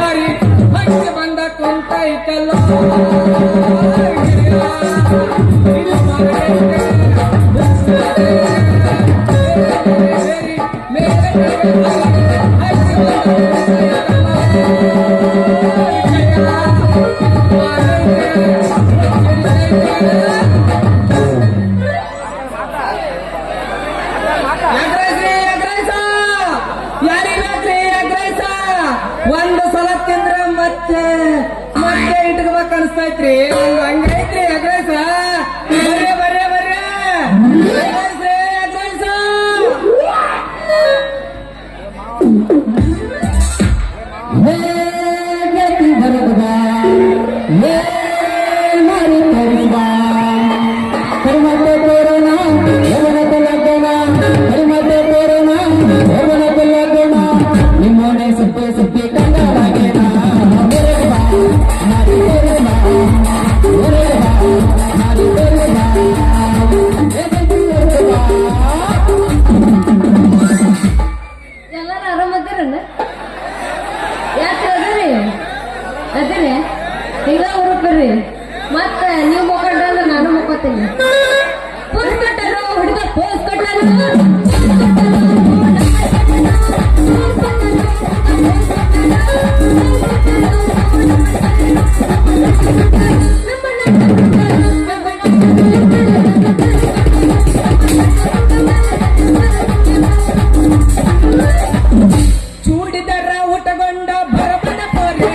ಬಾರಿ ಹಂಗೆ ಬಂದ ಕುಂತೈತಲ್ಲ ಒಂದು ಸಲ ತಿಂದ್ರ ಮತ್ತೆ ಮತ್ತೆ ಇಟ್ಕೋಬೇಕು ಅನಿಸ್ತೈತ್ರಿ ಹಂಗೈತ್ರಿ ಅಗ್ರೈಸ ಬರ್ರೆ ಬರ್ರೆ ಬರ್ರೆ ಅಗ್ರೈಸ ಮತ್ತೆ ನೀವು ಮುಖಂಡ್ರೆ ನಾನು ಮುಖತೀನಿ ಪೋಸ್ ಕಟ್ಟರು ಹುಡುಗ ಪೋಸ್ ಕಟ್ಟರು ಚೂಡಿದರ ಊಟಗೊಂಡ ಬರಬನ ಪೋರೆ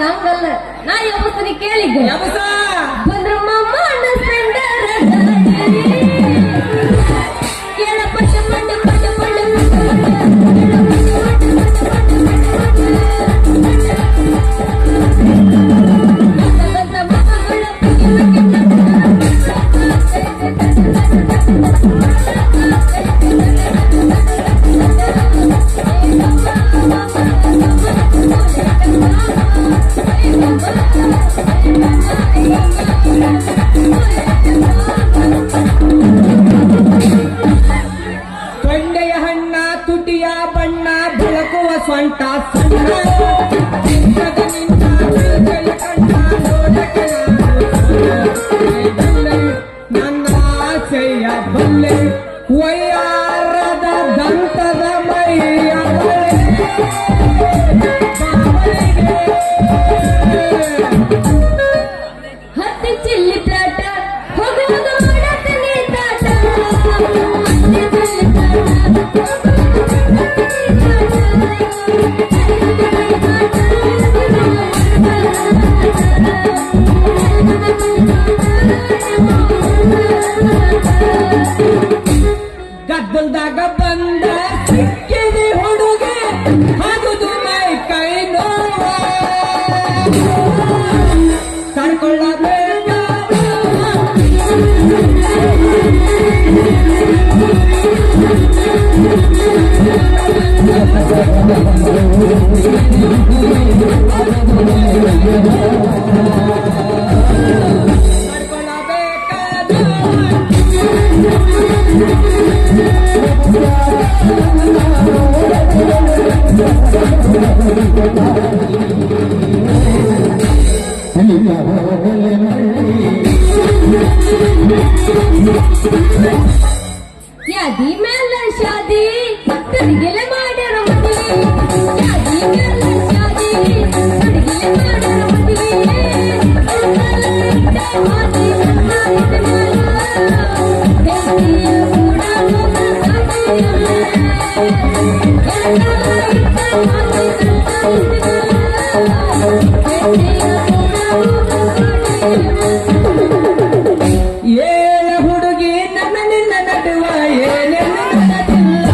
ಹಂಗಲ್ಲ ನಾ ಯಾವತ್ತನಿ ಕೇಳಿದ್ದೆ ಬಂದ್ರ ಮಾಮ ಕೇಳ ಪಟ್ಟ ಪಟ್ಟ ಪಟ್ಟ ತೊಂಡೆಯ ಹಣ್ಣ ತುಟಿಯ ಬಣ್ಣ ಬೆಳಕುವ ಸ್ವಂಟ ಸಣ್ಣ ನನ್ನ ಆಸೆಯ ಬಲ್ಲೆ ವಯ್ಯಾರದ ದಂತದ ಮೈಯ ಹತ್ತಿ ಚಿಲ್ಲಿ ಪ್ಲಾಟ ಹೋಗುವಾಗ ಮಾಡತೀನಿ ತಾಟ ಗದ್ದಲ್ದಾಗ ಬಂದ ಸಿಕ್ಕಿದೆ ಹುಡುಗಿ ಆಗುದು ಮೈ ಕೈ ನೋವ ತಡ್ಕೊಳ್ಳಬೇಕ ಯಾದಿ ಮೇಲ ಶಾದಿ ಕಡಿಗೆಲೆ ಮಾಡ್ಯಾರ ಮದುವೆ ಯಾದಿ ಮೇಲ ಶಾದಿ ಕಡಿಗೆಲೆ ಮಾಡ್ಯಾರ ಮದುವೆ ಏಳ ಹುಡುಗಿ ನನ್ನ ನಿನ್ನ ನಡುವ ಏನೇನು ನಡೆದಿಲ್ಲ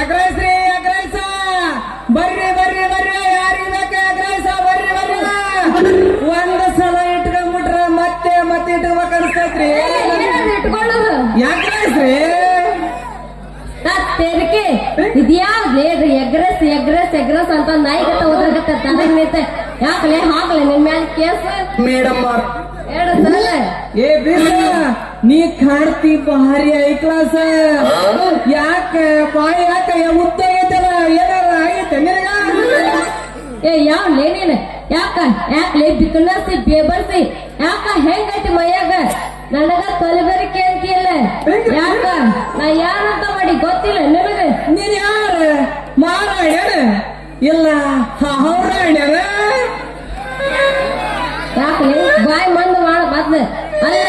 ಎಗ್ರೈಸ್ರಿ ಎಗ್ರೈಸ ಬರ್ರಿ ಬರ್ರಿ ಬರ್ರಿ ಯಾರಿಗೆ ಬೇಕು ಎಗ್ರೈಸ ಬರ್ರಿ ಬರ್ರಿ ಒಂದ್ ಸಲ ಇಟ್ಕೊಂಡ್ಬಿಟ್ರ ಮತ್ತೆ ಮತ್ತೆ ಇಟ್ಕೋಬೇಕು ಅನ್ಸ್ತೈತ್ರಿ ಇಟ್ಕೊಳ್ಳೋದು ಎಗ್ರೈಸ್ರಿ ತೆರಿಗೆ ಇದ್ಯಾವ್ದೇ ಎಗ್ರೆಸ್ ಎಗ್ರೆಸ್ ಎಗ್ರೆಸ್ ಅಂತ ನಾಯಿಗತ್ತ ಹೋದ್ರಗತ್ತ ತನಗ್ ನಿಂತ ಯಾಕಲೆ ಹಾಕ್ಲೆ ನಿನ್ ಮ್ಯಾಲ ಕೇಸ್ ಮೇಡಮ್ ಎರಡು ಸಲ ಏ ಬೀಸ ನೀ ಕಾಣ್ತಿ ಭಾರಿ ಐ ಕ್ಲಾಸ್ ಯಾಕ ಬಾಯಿ ಯಾಕ ಉದ್ದ ಆಗೈತಲ್ಲ ಏನಾರ ಆಗೈತೆ ನಿನಗ ಏ ಯಾವ್ಲೇ ನೀನ್ ಯಾಕ್ಲೆ ಬಿಕನಸಿ ಬೇಬರ್ಸಿ ಯಾಕ ಹೆಂಗೈತಿ ಮೈಯಾಗ ನನಗ ಕಲಬೆರಕೆ ಅಂತಿಲ್ಲ ಯಾಕ ನಾ ಯಾರಂತ ಮಾಡಿ ಗೊತ್ತಿಲ್ಲ ನಿನಗ ನೀನ್ ಯಾರ ಮಾರಾಯಣ ಇಲ್ಲ ಹೌರಾಯಣ ಯಾಕಲೆ ಬಾಯಿ ಮಂದು ಮಾಡ ಬದ್ಲ ಅಲ್ಲ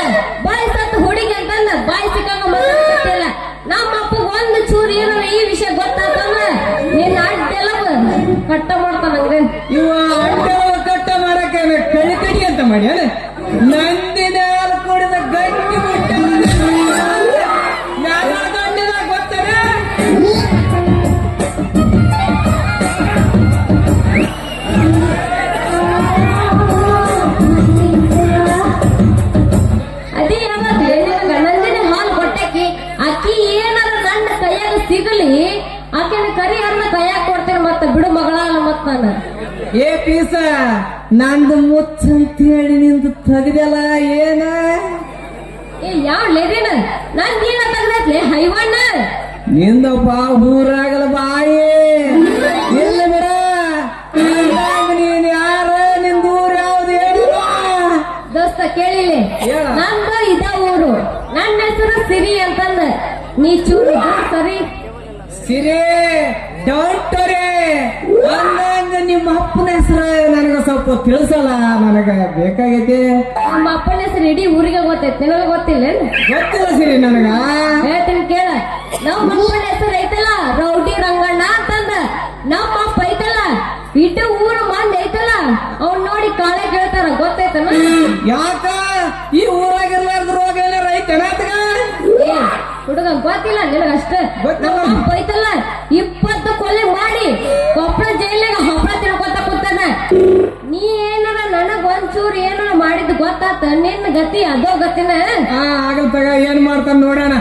ಬಾಯಿ ಸತ್ತು ಹುಡುಗಿ ಅಂತಂದ ಬಾಯಿ ಸಿಕ್ಕಂಗ ಮಾತಾಡ್ತಿಲ್ಲ ನಮ್ಮ ಅಪ್ಪ ಒಂದು ಚೂರು ಏನೋ ಈ ವಿಷಯ ಗೊತ್ತಾತಂದ್ರ ನಿನ್ನ ಅಡ್ಡೆಲ್ಲ ಕಟ್ಟ ಮಾಡ್ತಾನಂಗ ಇವ ಅಡ್ಡ ಕಟ್ಟ ಮಾಡಕ್ಕೆ ಕಡಿ ಕಡಿ ಅಂತ ಮಾಡಿ ನಂದಿನ ಹಾಲು ಕುಡಿದ ಗಟ್ಟಿ ಮುಟ್ಟ ಗಂಡಿನ ಗೊತ್ತೇನೆ ಅದೇ ಯಾವಾಗ್ಲೇ ನಿನಗ ನಂದಿನ ಹಾಲು ಕೊಟ್ಟಕ್ಕೆ ಅಕ್ಕಿ ಏನಾರ ನನ್ನ ಕೈಯಾಗ ಸಿಗಲಿ ಆಕೆನ ಕರಿ ಅನ್ನ ಕೈಯಾಗ ಕೊಡ್ತೇನೆ ಮತ್ತ ಬಿಡು ಮಗಳ ಮತ್ತ ನಾನು ಏ ಪೀಸ ನಂದು ಮುಚ್ಚಂತ ಹೇಳಿ ನಿಂದು ತೆಗ್ದಲ್ಲ ಏನ ಏ ಯಾವ ಲೇದಿನ ನಾನ್ ನೀನ ತೆಗ್ದೈತ್ಲೆ ಹೈವಣ್ಣ ನಿಂದಪ್ಪ ಊರಾಗಲ ಬಾಯಿ ಎಲ್ಲಿ ಬಿಡ ನೀನ್ ಯಾರ ನಿಂದ ಊರ್ ಯಾವ್ದು ಹೇಳಿಲ್ಲ ದೋಸ್ತ ಕೇಳಿಲಿ ಹೇಳ. ನಂದು ಇದ ಊರು ನನ್ನ ಹೆಸರು ಸಿರಿ ಅಂತಂದ ನೀ ಚೂರು ಸರಿ ಸಿರಿ ಡಾಕ್ಟರೇ ಅಂದಂಗ ನಿಮ್ಮ ಅಪ್ಪನ ಹೆಸರು ನನಗ ಸ್ವಲ್ಪ ತಿಳಿಸಲ್ಲ ನನಗ ಬೇಕಾಗೈತಿ ನಮ್ಮ ಅಪ್ಪನ ಹೆಸರು ಇಡೀ ಊರಿಗೆ ಗೊತ್ತೈತಿ ನಿನಗ ಗೊತ್ತಿಲ್ಲ ಗೊತ್ತಿಲ್ಲ ಸಿರಿ ನನಗ ಹೇಳ್ತೀನಿ ಕೇಳ ನಮ್ಮ ಅಪ್ಪನ ಹೆಸರು ಐತಲ್ಲ ರೌಡಿ ರಂಗಣ್ಣ ಅಂತಂದ ನಮ್ಮ ಅಪ್ಪ ಐತಲ್ಲ ಇಟ್ಟು ಊರು ಮಂದಿ ಐತಲ್ಲ ಅವ್ನ್ ನೋಡಿ ಕಾಳೆ ಕೇಳ್ತಾರ ಗೊತ್ತೈತನ ಯಾಕ ಈ ಊರಾಗಿರ್ಲಾರ್ದ ರೋಗ ಏನಾರ ಐತೆನಾತ್ಗ ಏ ಹುಡುಗ ಗೊತ್ತಿಲ್ಲ ನಿನಗಷ್ಟ ಗೊತ್ತಿಲ್ಲ. ನಮ್ಮ ಅಪ್ಪ ಐತಲ್ಲ 20 ಕೊಲೆ ಮಾಡಿ ಕೊಪ್ಪಳ ಜೈಲಿಗೆ ಹಪ್ಪಳ ತಿನ್ಕೊತ ಕೂತಾನ ನೀ ಏನಾರ ನನಗ್ ಒಂಚೂರು ಏನಾರ ಮಾಡಿದ್ ಗೊತ್ತಾತ ನಿನ್ನ ಗತಿ ಅದೋ ಗತಿನ ಆಗಲ್ ತಗ ಏನ್ ಮಾಡ್ತಾನ ನೋಡೋಣ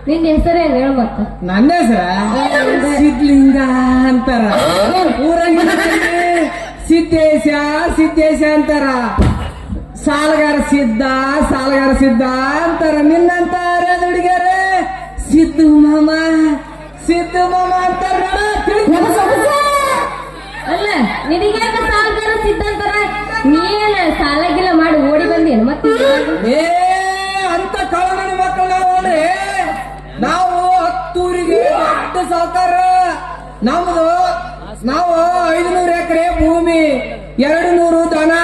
ನಿನ್ನ ಹೆಸರೇನು ಹೇಳ ಮತ್ತ ನನ್ನ ಹೆಸರ ಸಿದ್ಲಿಂಗ ಅಂತಾರ ಊರಾಗ ಸಿದ್ದೇಶ ಸಿದ್ದೇಶ ಅಂತಾರ ಸಾಲಗಾರ ಸಿದ್ಧ ಅಂತಾರ ನಿನ್ನಂತ ಹುಡುಗಿಯರ ಸಿದ್ದು ಮಾಮ ಅಂತಾರ ಅಲ್ಲ ನಿನಗ್ಯಾಕ ಸಾಲಗಾರ ಸಿದ್ಧಾಂತರ ನೀನ ಸಾಲಗಿಲ್ಲ ಮಾಡಿ ಓಡಿ ಬಂದೇನು ಮತ್ತೆ ಏ ಅಂತ ಕಳಗಣ ಮಕ್ಕಳು ನಾವು ನೋಡ್ರಿ ನಾವು 10 ಊರಿಗೆ ದೊಡ್ಡ ಸಾವುಕಾರ ನಮ್ದು ನಾವು 500 ಎಕರೆ ಭೂಮಿ 200 ದನ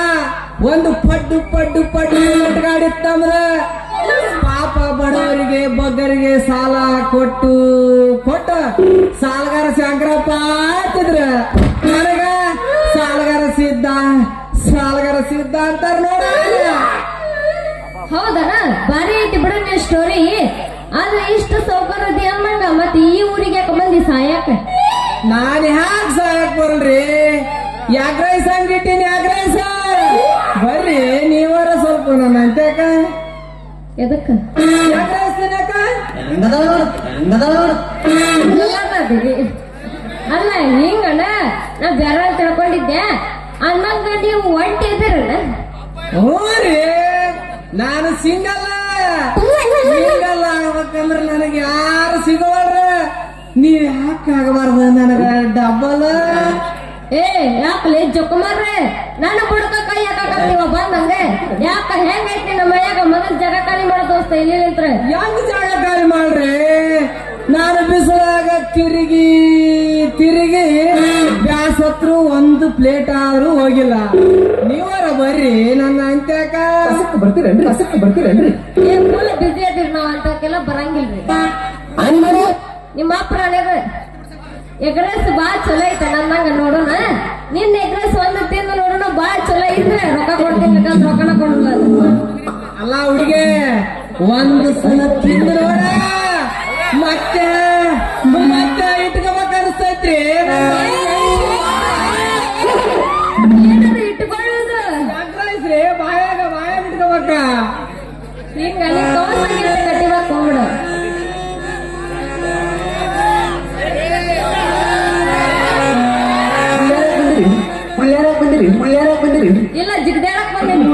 ಒಂದು ಪಡ್ಡು ಗಾಡಿ ತಮ್ಮದ ಪಾಪ ಬಡವರಿಗೆ ಬಗ್ಗರಿಗೆ ಸಾಲ ಕೊಟ್ಟು ಸಾಲಗಾರ ಶಂಕರಪ್ಪ ಅಂತಿದ್ರ ನನಗ ಸಾಲಗಾರ ಸಿದ್ಧ ಅಂತಾರ ನೋಡ ಹೌದನ ಬಾರಿ ಐತಿ ಬಿಡ ನಿನ್ ಸ್ಟೋರಿ ಆದ್ರೆ ಇಷ್ಟು ಸೌಕರ್ಯದಿ ಅನ್ನಂಗ ಮತ್ತೆ ಈ ಊರಿಗೆ ಯಾಕ ಮಂದಿ ಸಾಯಕ ನಾನ್ ಹ್ಯಾಕ್ ಸಾಯಕ್ ಬರಲ್ರಿ ಯಾಗ್ರೈಸ್ ಹಂಗಿಟ್ಟಿನಿ ಯಾಗ್ರೈಸ ಬರ್ರಿ ನೀವರ ಸ್ವಲ್ಪ ನನ್ನ ಅಂತ್ಯಾಕ ಎದಕ್ಕ ಯಾಗ್ರೈಸ್ ತಿನ್ನಕ ಅಲ್ಲ ಹಿಂಗಣ್ಣ ನಾ ಬೇರೆ ತಿಳ್ಕೊಂಡಿದ್ದೆ ಅನ್ನಂಗ ನೀವು ಒಂಟಿ ಇದ್ದೀರಣ್ಣ ಹ್ಞೂ ರೀ ನಾನು ಸಿಂಗಲ್ಲ ಆಗ್ಬೇಕಂದ್ರ ನನಗೆ ಯಾರು ಸಿಗೋಲ್ರ ನೀವ್ ಯಾಕೆ ಆಗಬಾರ್ದು ನನಗ ಡಬಲ್ ಏ ಯಾಕಲೆ ಜೊಕ್ಕಮಾರ್ರೆ ನಾನು ಬುಡಕ ಕೈ ಹಾಕತ್ತೀವ ಬಂದಂಗೆ ಯಾಕ ಹೆಂಗೈತಿ ನಮ್ಮ ಮನ್ಯಾಗ ಮೊದಲ್ ಜಾಗ ಖಾಲಿ ಮಾಡೋ ದೋಸ್ತ ಇಲ್ಲಿ ನಿಂತ್ರ ಹೆಂಗ್ ಜಾಗ ಖಾಲಿ ಮಾಡ್ರಿ ನಾನು ಬಿಸಿಲಾಗ ತಿರುಗಿ ಬ್ಯಾಸತ್ರು ಒಂದು ಪ್ಲೇಟ್ ಆದ್ರೂ ಹೋಗಿಲ್ಲ ನೀವರ ಬರ್ರಿ ನನ್ನ ಅಂತ್ಯಾಕ ಬರ್ತೀರೇನ್ರಿ ಏನ್ ಫುಲ್ ಬಿಸಿ ಅದಿರಿ ನಾವ್ ಅಂತಕ್ಕೆಲ್ಲ ಬರಂಗಿಲ್ರಿ ನಿಮ್ಮ ಅಪ್ಪರಾಣ್ಯಾಗ ಎಗ್ರೆಸ್ ಬಾಳ ಚಲೋ ಐತೆ ನನ್ನಂಗ ನೋಡೋಣ ನಿನ್ನ ಎಗ್ರೆಸ್ ಒಂದು ತಿಂದು ನೋಡೋಣ ಬಾಳ ಚಲೋ ಇದ್ರೆ ರೊಕ್ಕ ಕೊಡ್ತೀನಿ ರೊಕ್ಕನ ಒಂದು ಸಲ ತಿಂದು ನೋಡ ಮತ್ತೆ ಮತ್ತೆ ಇಟ್ಕೋಬೇಕ ಅನಿಸ್ತೈತ್ರಿ. ಏನಾದ್ರು ಇಟ್ಕೊಳ್ಳೋದು ಯಾಕ್ರಿ ಬಾಯಾಗ ಇಟ್ಕೋಬೇಕ. ಹಿಂಗ ಕಟ್ಟಿಬೇಕು ಹೋಗ್ಬಿಡು. ಇಲ್ಲ ಜಿಗ್ದಾಡಕ್ ಬಂದಿನಿ.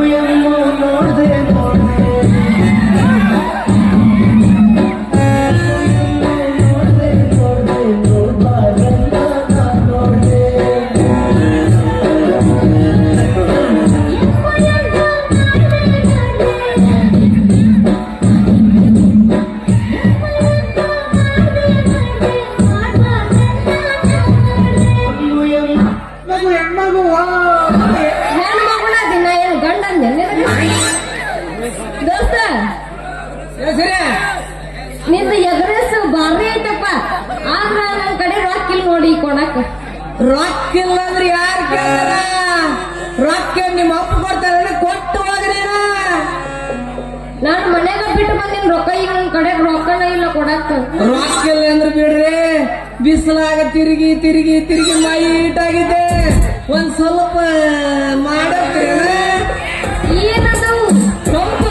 ಹೆಣ್ಣು ಮಗುನ ದಿನ ಏನು ಗಂಡ ಅಂದೆ ದೋಸ್ತ, ನಿಂದ ಎದುರೇಸು ಭಾರಿ ಐತಪ್ಪ. ಆದ್ರ ನನ್ ಕಡೆ ರೊಕ್ಕ ಇಲ್ಲ ನೋಡಿ ಕೊಡಕ್. ರೊಕ್ಕ ಇಲ್ಲ ಅಂದ್ರೆ ಯಾರು ಕೇಳ್ತಾರ? ರೊಕ್ಕ ನಿಮ್ಮ ಅಪ್ಪ ಕೊಡ್ತಾರ, ಕೊಟ್ಟು ಹೋಗ್ರಿ. ನಾನು ಮನ್ಯಾಗ ಬಿಟ್ಟು ಬಂದಿನ ರೊಕ್ಕ, ಈಗ ನನ್ ಕಡೆ ರೊಕ್ಕನ ಇಲ್ಲ ಕೊಡಕ್. ರೊಕ್ಕ ಇಲ್ಲ ಅಂದ್ರೆ ಬಿಡ್ರಿ, ಬಿಸಿಲಾಗ ತಿರುಗಿ ತಿರುಗಿ ತಿರುಗಿ ಮೈಟಾಗಿದೆ. ಒಂದ್ ಸ್ವಲ್ಪ ಮಾಡತ್ರಿ. ಏನದು ತಂಪು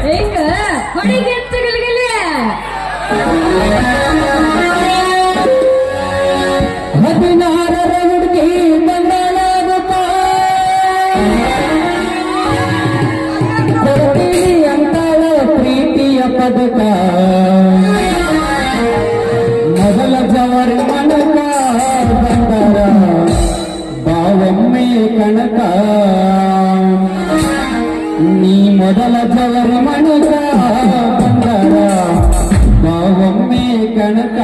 ಹೆಂಗ ಹೊಡಿಗೆ ಗಿಲಿಗಿಲಿ. 16ರ ಹುಡುಗಿ ಬಂದಾಗುತ್ತ ಅಂತಾಳ ಪ್ರೀತಿಯ ಪದಕ. ಮೊದಲ ಜವರ ಮನಕ ಬಂದರ ಬಾವೊಮ್ಮೆ ಕಣಕ. ನೀ ಮೊದಲ ಜವರ ಮನಕ ಬಂದರ ಬಾವೊಮ್ಮೆ ಕಣಕ.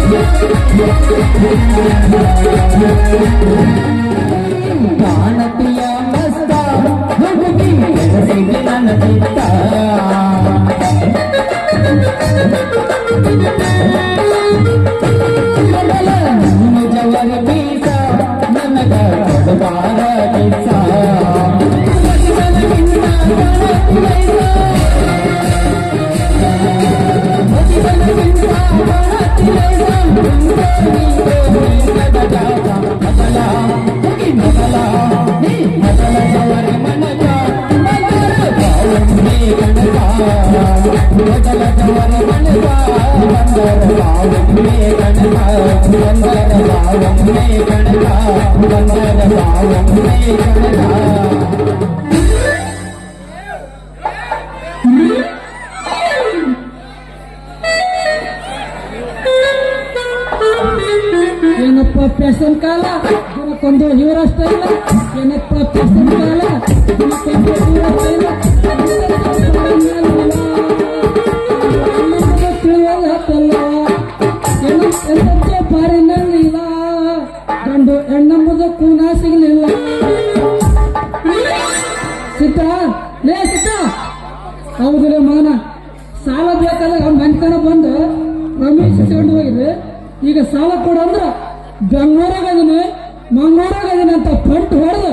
Thank you. ಕಾಣತಿಯ ಮಸ್ತ ಹುಡುಗಿ ಬೆಳೆಸಿದೆ ನನ್ನ ಚಿತ್ತ ನಿಜವರ ಬೀಸ ನನಗ ಕೊಡಬಾರ ಕಿಸ ಏನಪ್ಪ ಪ್ಯಾಸನ್ ಕಾಲ ದಿನಕ್ಕೊಂದು ಇವರಷ್ಟ ಇಲ್ಲ ಏನಪ್ಪ ಪ್ಯಾಸನ್ ಕಾಲ ದಿನಕ್ಕೊಂದು ಇವರಷ್ಟ ಇಲ್ಲ ತಿಳಿಯಲ್ಲ ಎಂತ ಪಾರಿನಲ್ಲಿಲ್ಲ ಗಂಡು ಹೆಣ್ಣಂಬುದು ಕೂನ ಸಿಗಲಿಲ್ಲ ಸಿದ್ಧ ಲೇ ಸಿದ್ಧ ಹೌದಿಲ್ಲ ಮಗನ ಸಾಲ ಬೇಕಾದಾಗ ಮನ್ಕಣ ಬಂದು ರಮೇಶ್ ತಗೊಂಡು ಹೋಗಿದ್ರೆ ಈಗ ಸಾಲ ಕೊಡು ಅಂದ್ರ ಬೆಂಗಳೂರಾಗ ಅದೀನಿ ಮಂಗಳೂರಾಗ ಅದೀನಿ ಅಂತ ಪಂಟ್ ಹೊಡೆದು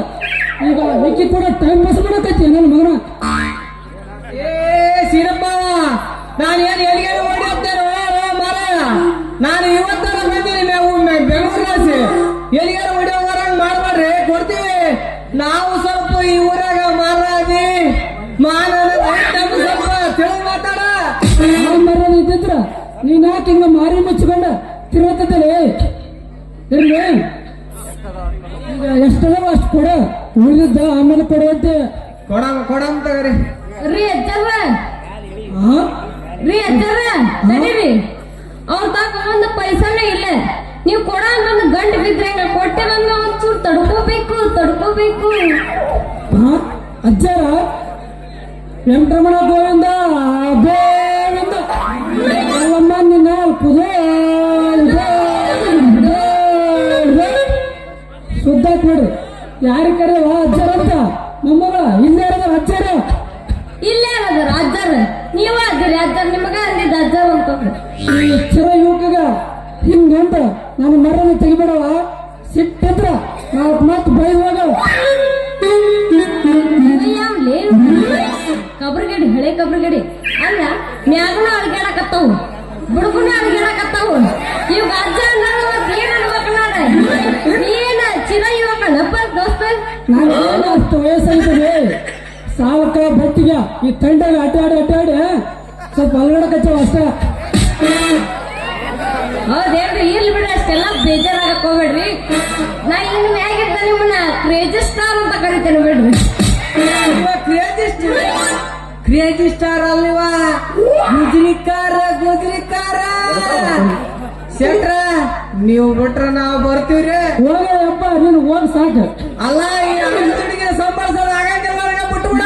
ಈಗ ವಿಕ್ಕಿ ಕೂಡ ಟೈಮ್ ಪಾಸ್ ಮಾಡಕೈತಿ ನನ್ನ ಮಗನ ಏ ಸೀರಪ್ಪ ನಾನು ಏನು ಎಲ್ಲಿಗೆ ಓಡಿ ಹೋಗ್ತೇನೆ ಮಾರ ನಾನು ಇವತ್ತಾರ ಬಂದೀನಿ ನಾವು ಬೆಂಗಳೂರಾಸಿ ಎಲ್ಲಿಗಾರ ಓಡಿ ಹೋಗೋರಂಗ್ ಮಾಡ್ಬೇಡ್ರಿ ಕೊಡ್ತೀವಿ ನಾವು ಸ್ವಲ್ಪ ಈ ಊರಾಗ ಮಾರಾದಿ ನಮ್ಗೆ ಸ್ವಲ್ಪ ತಿಳಿದು ಮಾತಾಡ ಮರ್ಯಾದೆ ಇದ್ದಿದ್ರ ನೀನ್ ಯಾಕೆ ಹಿಂಗ ಮಾರಿ ಮುಚ್ಚಿಕೊಂಡ ತಿರುಗತ್ತಲೆ ಇರ್ಲಿ ಈಗ ಎಷ್ಟದವ ಅಷ್ಟು ಕೊಡ ಉಳಿದಿದ್ದ ಆಮೇಲೆ ಕೊಡುವಂತೆ ಕೊಡಮ್ ತಗರಿ ರೀ ಅಜ್ಜವ್ವ ರೀ ಅಜ್ಜವ್ವ ನಡೀರಿ ಅವ್ರ ತಾಕ ಒಂದು ಪೈಸಾನೇ ಇಲ್ಲ ನೀವು ಕೊಡ ನನ್ನ ಗಂಡು ಬಿದ್ರೆ ಕೊಟ್ಟೆ ನನ್ನ ಒಂಚೂರು ತಡ್ಕೋಬೇಕು ಅಜ್ಜಾರ ವೆಂಕಟರಮಣ ಗೋವಿಂದ ಗೋವಿಂದ ಎಲ್ಲಮ್ಮ ನಿನ್ನ ಶುದ್ಧ ನೋಡ್ರಿ ಯಾರ ಕರೆಯವ ಅಜ್ಜಾರ ಅಂತ ಮೊಮ್ಮಗಳ ಇಲ್ಲೇ ಇರೋದ ಅಜ್ಜಾರ ಇಲ್ಲೇ ಅದ ಅಜ್ಜಾರ ನೀವ ಅಜ್ಜರಿ ಅಜ್ಜಾರ ನಿಮಗ ಅಂದಿದ್ದ ಅಜ್ಜಾರ ಅಂತಂದ್ರೆ ಈ ಎಚ್ಚರ ಯುವಕಗ ಹಿಂಗಂತ ನಾನು ಮರನ ತೆಗಿಬೇಡವ ಸಿಟ್ಟಿದ್ರ ನಾವು ಮತ್ ಬೈವಾಗ ಕಬ್ರಗಡಿ ಹಳೆ ಕಬ್ರಗಡಿ ಅಲ್ಲ ಮ್ಯಾಗನ ಅಡ್ಗಾಡಕತ್ತಾವು ಬುಡ್ಗುನ ಅಡ್ಗಾಡಕತ್ತಾವು ಇವಾಗ ಅಜ್ಜ ಏನ್ ಅನ್ಬೇಕು ನಾನು ನೀನ ಚಿರ ಯುವಕನಪ್ಪ ದೋಸ್ತ ನಾನು ಅಷ್ಟು ವಯಸ್ಸಾಯ್ತದೆ ಸಾವಕ ಬಟ್ಟಿಗೆ ಈ ತಂಡಾಗ ಅಡ್ಡಾಡಿ ಸ್ವಲ್ಪ ಅಲ್ಗಡಕತ್ತವ ಅಷ್ಟೇ ಹೌದೇನ್ರಿ ಇರ್ಲಿ ಬಿಡ್ರಿ ಅಷ್ಟೆಲ್ಲ ಬೇಜಾರಾಗಕ್ ಹೋಗ್ಬೇಡ್ರಿ ನಾ ಇನ್ನು ಮ್ಯಾಗಿದ್ದ ನಿಮ್ಮನ್ನ ಕ್ರೇಜಿ ಸ್ಟಾರ್ ಅಂತ ಕರಿತೇನೆ ಬಿಡ್ರಿ ಕ್ರೇಜಿ ಸ್ಟಾರ್ ಅಲ್ವ ಗುಜ್ರಿಕಾರ ಶೆಟ್ರ ನೀವು ಬಿಟ್ರ ನಾವು ಬರ್ತೀವ್ರಿ ಹೋಗಪ್ಪ ನೀನು ಹೋಗ್ ಸಾಕು ಅಲ್ಲ ಈ ಅಂಗಡಿಗೆ ಸಂಬಳಸೋದು ಆಗಂಗಿಲ್ಲ ಬಿಟ್ಬಿಡ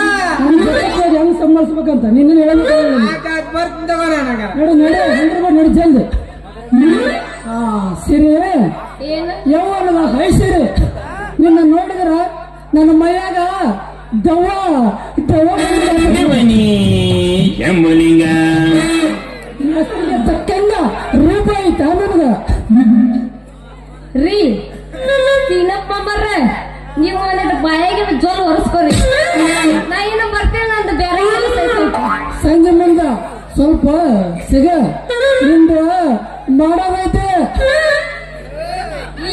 ಹೆಂಗ್ ಸಂಬಳಿಸ್ಬೇಕಂತ ನಿನ್ನ ಬರ್ತೀನಿ ನಡಿ ಜಲ್ದಿ ಸಿರಿ ಏನು ಯವ್ವನದ ಹೈ ಸಿರಿ ನಿನ್ನ ನೋಡಿದ್ರ ನನ್ನ ಮೈಯಾಗ ದವ್ವ ಎಂಬಲಿಂಗ ಹೆಸರಿಗೆ ತಕ್ಕಂಗ ರೂಪ ಐತ ನನಗ ರೀ ಸೀನಪ್ಪ ಬರ್ರ ನೀವು ಒಂದಿಟ್ಟು ಬಾಯಾಗಿನ ಜೋಲ್ ಒರೆಸ್ಕೊರಿ ನಾ ಏನು ಬರ್ತೇನೆ ನಂದು ಬೇರೆ ಸಂಜೆ ಮುಂದ ಸ್ವಲ್ಪ ಸಿಗ ನಿಂದು ಮಾಡೋದೈತೆ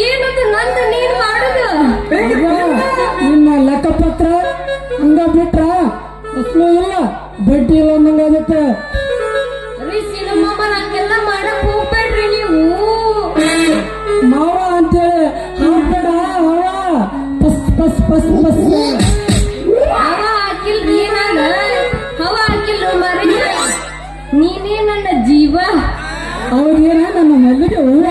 ಏನದು ನಂದು ನೀನು ಮಾಡುದು ನಿನ್ನ ಲೆಕ್ಕಪತ್ರ ಹಂಗ ಬಿಟ್ರ ಅಸಲು ಇಲ್ಲ ಬಡ್ಡಿ ಇಲ್ಲ ನಂಗಾಗುತ್ತೆ ರೀ ಸೀನಮ್ಮ ನಂಗೆಲ್ಲ ಮಾಡಕ್ ಹೋಗ್ಬೇಡ್ರಿ ನೀವು ಮಾವ ಅಂತೇಳಿ ಹಾಕ್ಬೇಡ ಅವ ಪಸ್ ಪಸ್ ಪಸ್ ಪಸ್ ಹವ ಹಾಕಿಲ್ರಿ ನಾನು ಹವ ಹಾಕಿಲ್ರು ಮರಿ ನೀನೇ ನನ್ನ ಜೀವ ಅವ್ರೇನ ನನ್ನ ಮಲ್ಲಿಗೆ ಹೂವ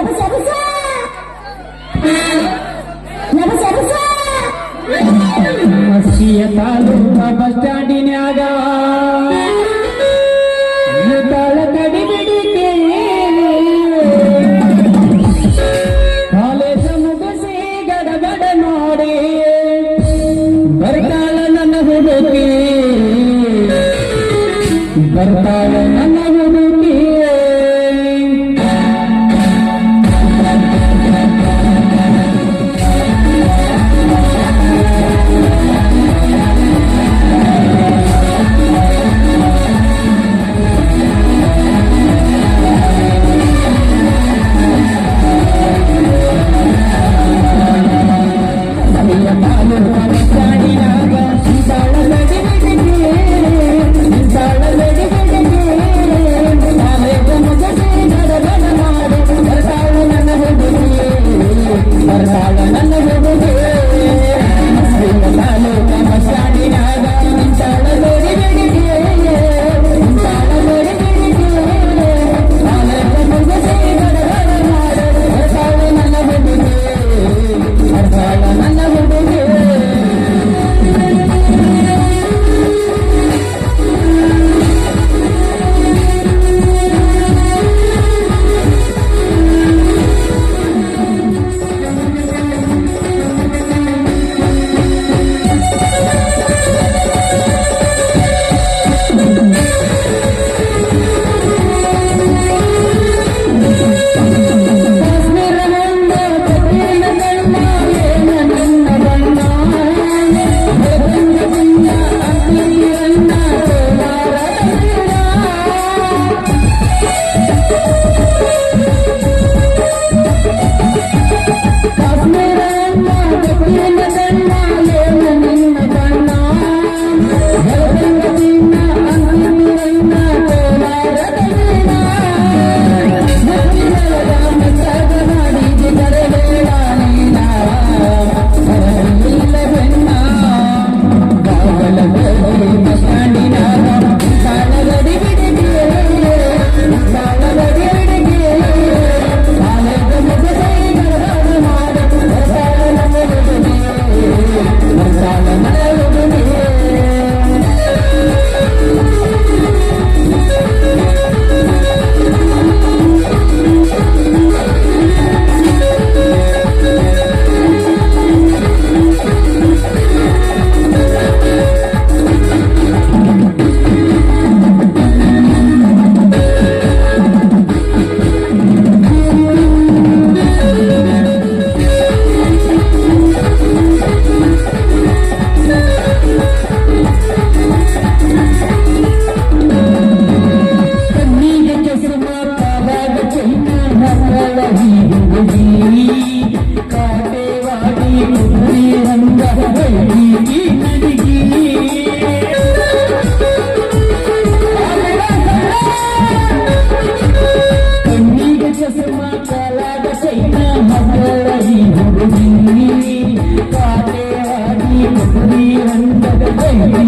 ಹುಡುಗಿ ಕಾಟೆಯಾಗಿ ಕುದುರಿ ಹೊಂದದ ಕೈಲಿ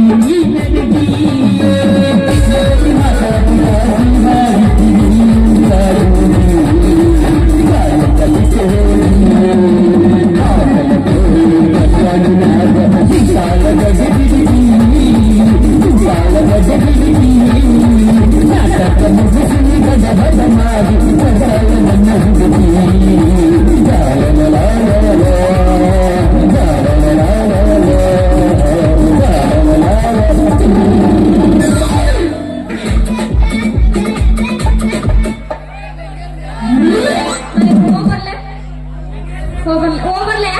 ನಡಗಿ ಹೋಗ್ಬರ್ಲೆ ಹೋಗ್ಬರ್ಲೆ ಹೋಗ್ಬರ್ಲೆ